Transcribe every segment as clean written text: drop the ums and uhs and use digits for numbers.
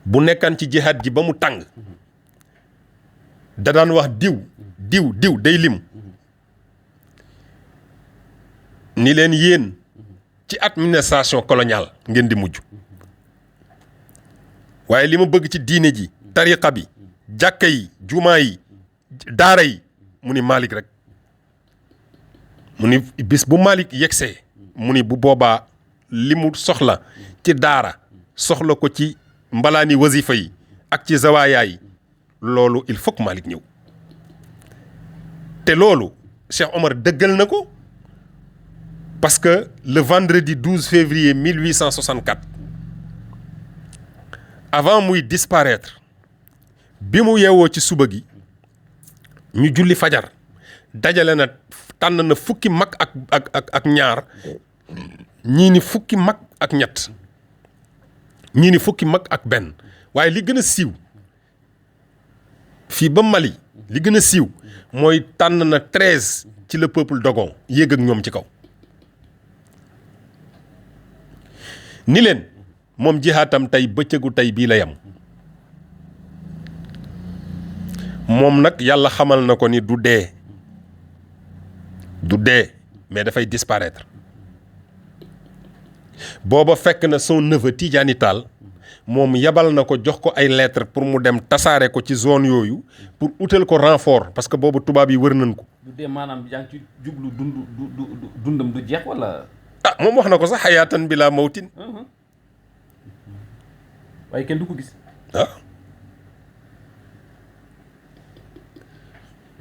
bu nekkan ci jihaad ji ba mu tàng da daan wax diw day lim ni leen yéen ci administration coloniale ngeen di mujj waaye li ma bëgg ci diine ji tariqa bi jàkka yi jumaa yi daara yi mu ni Malick rek mu ni bis bu Malick yegsee mu ni bu boobaa li mu soxla ci daara soxla ko ci mbalaani wasifa yi ak ci zawaaya yi loolu il faut que Malick ñëw te loolu Cheikh Omar dëggal na ko parce que le vendredi 12 février 1864 avant muy disparaître bi mu yeewoo ci suba gi ñu julli fajar dajale na tànn na fukki mag ak ñaar ñii ni fukki mag ak ñett ñii ni fukki mag ak benn waaye li gën a siiw fii ba Mali li gën a siiw mooy tànn na 13 ci le peuple dogon yéeg ak ñoom ci kaw ni leen moom jihaatam tey bëccëgu tey bii la yam moom nag yàlla xamal na ko ni du dee mais dafay disparaître booba fekk na son neveu Tidjani Tall moom yabal na ko jox ko ay lettres pour mu dem tasaare ko ci zone yooyu pour utal ko renfort parce que boobu tubaab yi wër nañ ko. du dee maanaam yaa ngi ci jublu dundam du jeex wala. moom wax na ko sax xayaatan bilaa mawtin. waaye kenn du ko gis.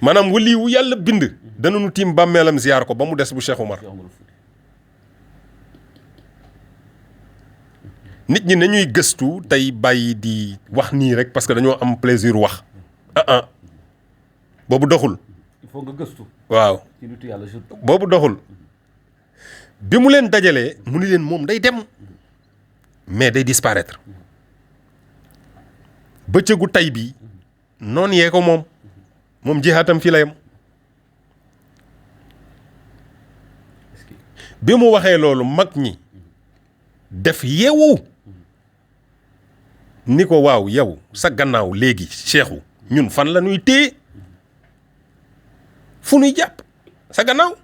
maanaam wali wu yàlla bind. danañu tiim bàmmeelam ziyaar ko ba mu des bu Cheikh Oumar. nit ñi nañuy gëstu tey bàyyi di wax nii rek parce que dañoo am plaisir wax. boobu doxul. il faut nga gëstu. waaw ci nitu yàlla surtout. boobu doxul bi mu leen dajalee mu ni leen moom day dem mais day disparaître bëccëgu tay bi noonu yee ko moom jihaatam fii la yam bi mu waxee loolu mag ñi def yeewu ni ko waaw yow sa gannaaw léegi Cheikhou ñun fan la ñuy téye fu ñuy jàpp sa gannaaw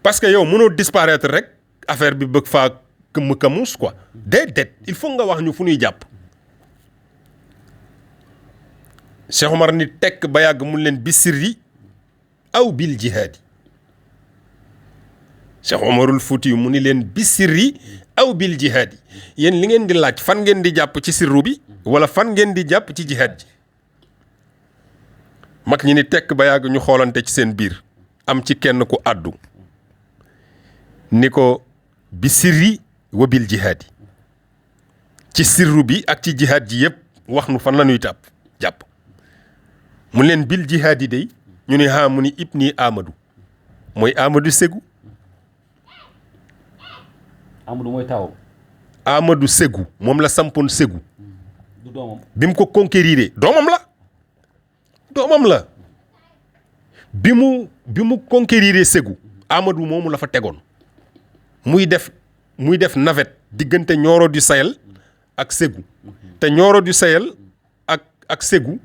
parce que yow mënoo disparaître rek affaire bi bëgg faa këmm kamus quoi déedéet il faut nga wax ñu fu ñuy jàpp Cheikh Omar ni tekk ba yàgg mun leen bi sirri aw bil jihaadi Cheikh Omarul Fuuti mu ni leen bi sirri aw bil jihaadi yéen li ngeen di laaj fan ngeen di jàpp ci sirru bi wala fan ngeen di jàpp ci jihaad ji mag ñi ni tekk ba yàgg ñu xoolante ci seen biir am ci kenn ku àddu ni ko bi sirri wa bil jihaadi ci sirru bi ak ci jihaad ji yëpp wax nu fan la ñuy jàpp mu leen bil jihaad yi day ñu ni haa mu ni ibni Amadou mooy Amadou Ségou Amadou mooy taw. Amadou Ségou moom la sampoon Ségou. du doomam. bi mu ko conquérir doomam la bi mu conquérir Ségou Amadou moomu la fa tegoon muy def navette diggante Nioro du Sahel ak Ségou te Nioro du Sahel ak Ségou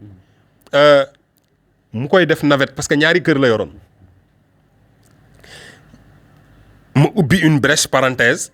mu koy def navette parce que ñaari kër la yoroon ma ubbi une brèche parenthèse